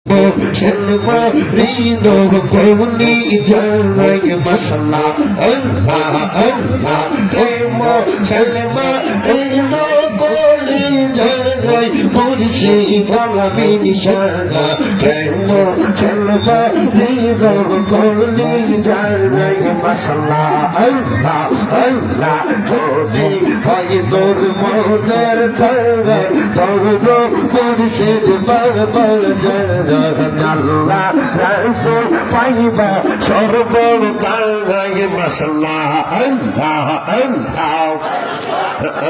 Shalma rido kuni jalai mashallah Allah Allah Remo Shalma rido kuni jalai murshi alamin shallah Remo Shalma rido kuni jalai mashallah Allah Allah Jodi haydur moner kare Dordo murshid barbar jalai Allah Rasul Faiba Shorful Talay Mashallah Allah Allah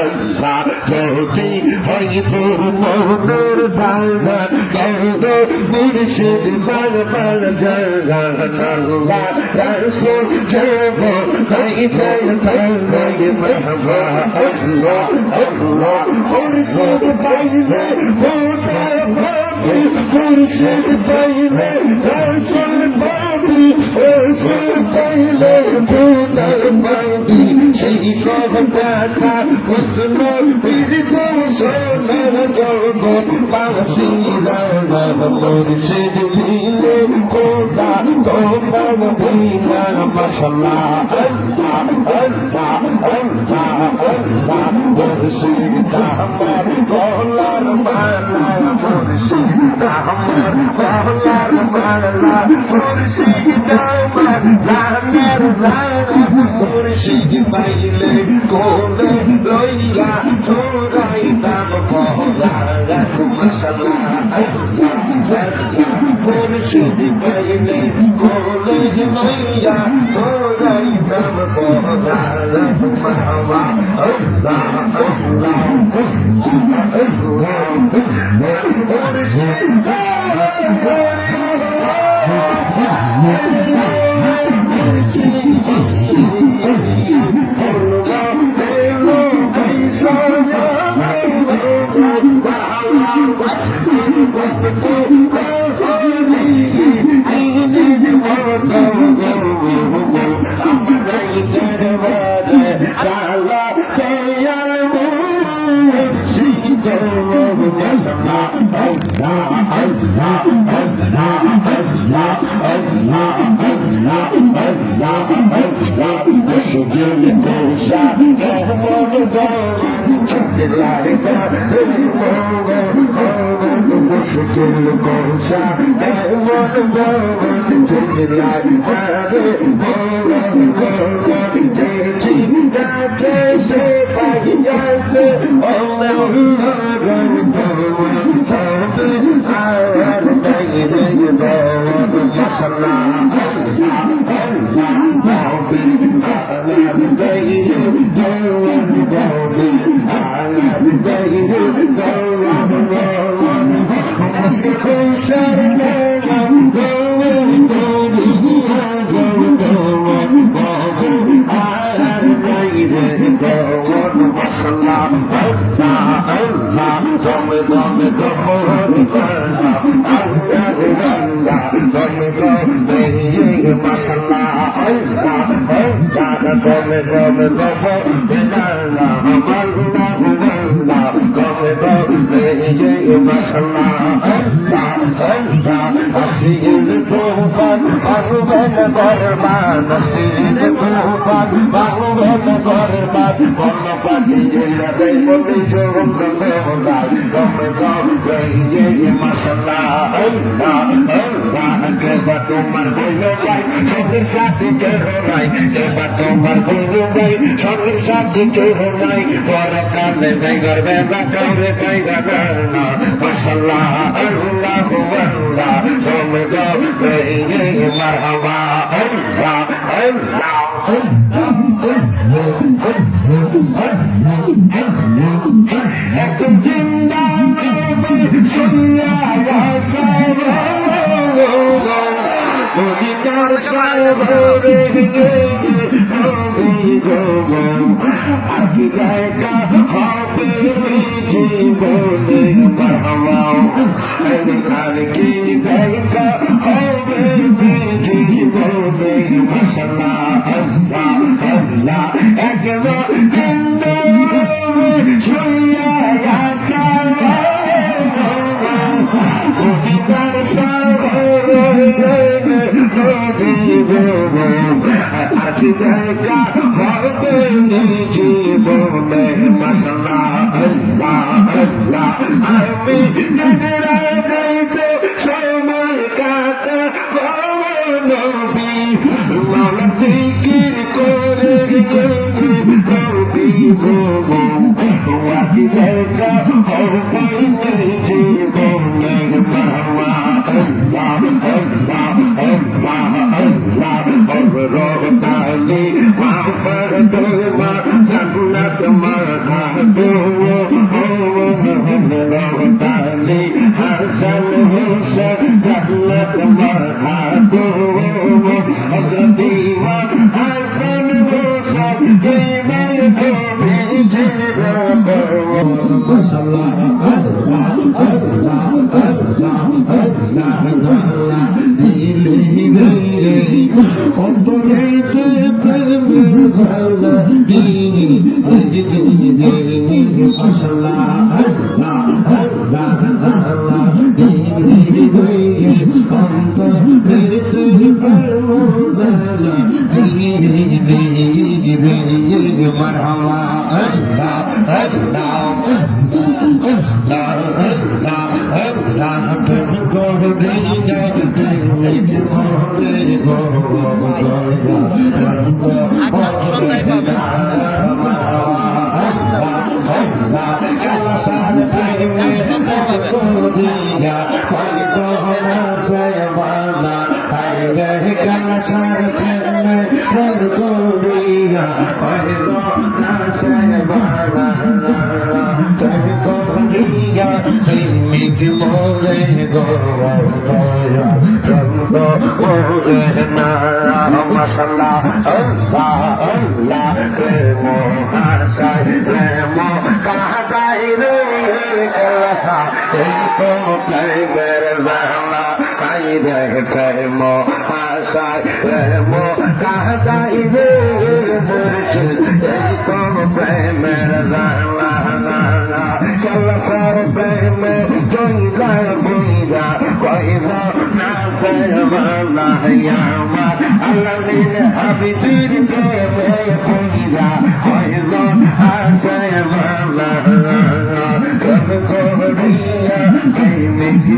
Allah Jodi Haydur Mohnur Talay Dordo Murshid Barbar Jalal Allah Rasul Jabo Kaitay Talay Mahaba Allah Allah Murshid Talay Murshid Baile, Rasul Babi, Rasul Baile, Kudar Babi, Shaykh Data, Usman, Bidito, Shana, Jogo, Basila, Murshid Baile, Kuda, Toba, Bina, Mashallah, Allah, Allah, Allah, Allah, Murshid Dahmar, Kolar Mala, Murshid Dahmar, Kolar Mala, Murshid Dahmar, Zamer Zara, Murshid Baile, Kole, Loya, Turai Dam, Kolar, Mashallah, Allah, Allah, Murshid Baile, Kole, Loya, Turai Dam, Kolar, Mahwa, Allah, Allah, আজ দেখা হবে জীবনে মাশাআল্লাহ আল্লাহ আল্লাহ আমি নিজেরা যাইতে সময় কাটা নবী মাওলা জিকির করে নবী গো আজ দেখা হবে জীবনে মাওলা আল্লাহ আল্লাহ আল্লাহ আল্লাহ রহমানি মাফর তোমা জান্নাত মাহাদো রহমানি হাসান হুসাইন জান্নাত মাহাদো হযরত হাসান হুসাইন ইমাম কবি জিরা মাশাআল্লাহ আল্লাহ আল্লাহ আল্লাহ আল্লাহ আল্লাহ দিলে গরে অন্তরেতে প্রেমের ভালা দিনি দিনি মাশাআল্লাহ আল্লাহ আল্লাহ আল্লাহ দিলে গরে অন্তরেতে প্রেমের ভালা দিনি দিনি মারহাবা আল্লাহ আল্লাহ মাশাআল্লাহ আল্লাহ আল্লাহ প্রেমো হাসাই প্রেমো কাহাই রে কলসা এই তো প্রেমের বাংলা কাই রে প্রেমো হাসাই প্রেমো কাহাই রে মুর্শিদ এই তো প্রেমের বাংলা কলসার প্রেমে জঙ্গল বুইরা কইরা না সেবালা ইয়ামা আল্লাহর হাবিবের প্রেমে বুইরা কইরা হাসাবালা কব করিয়া প্রেমে কি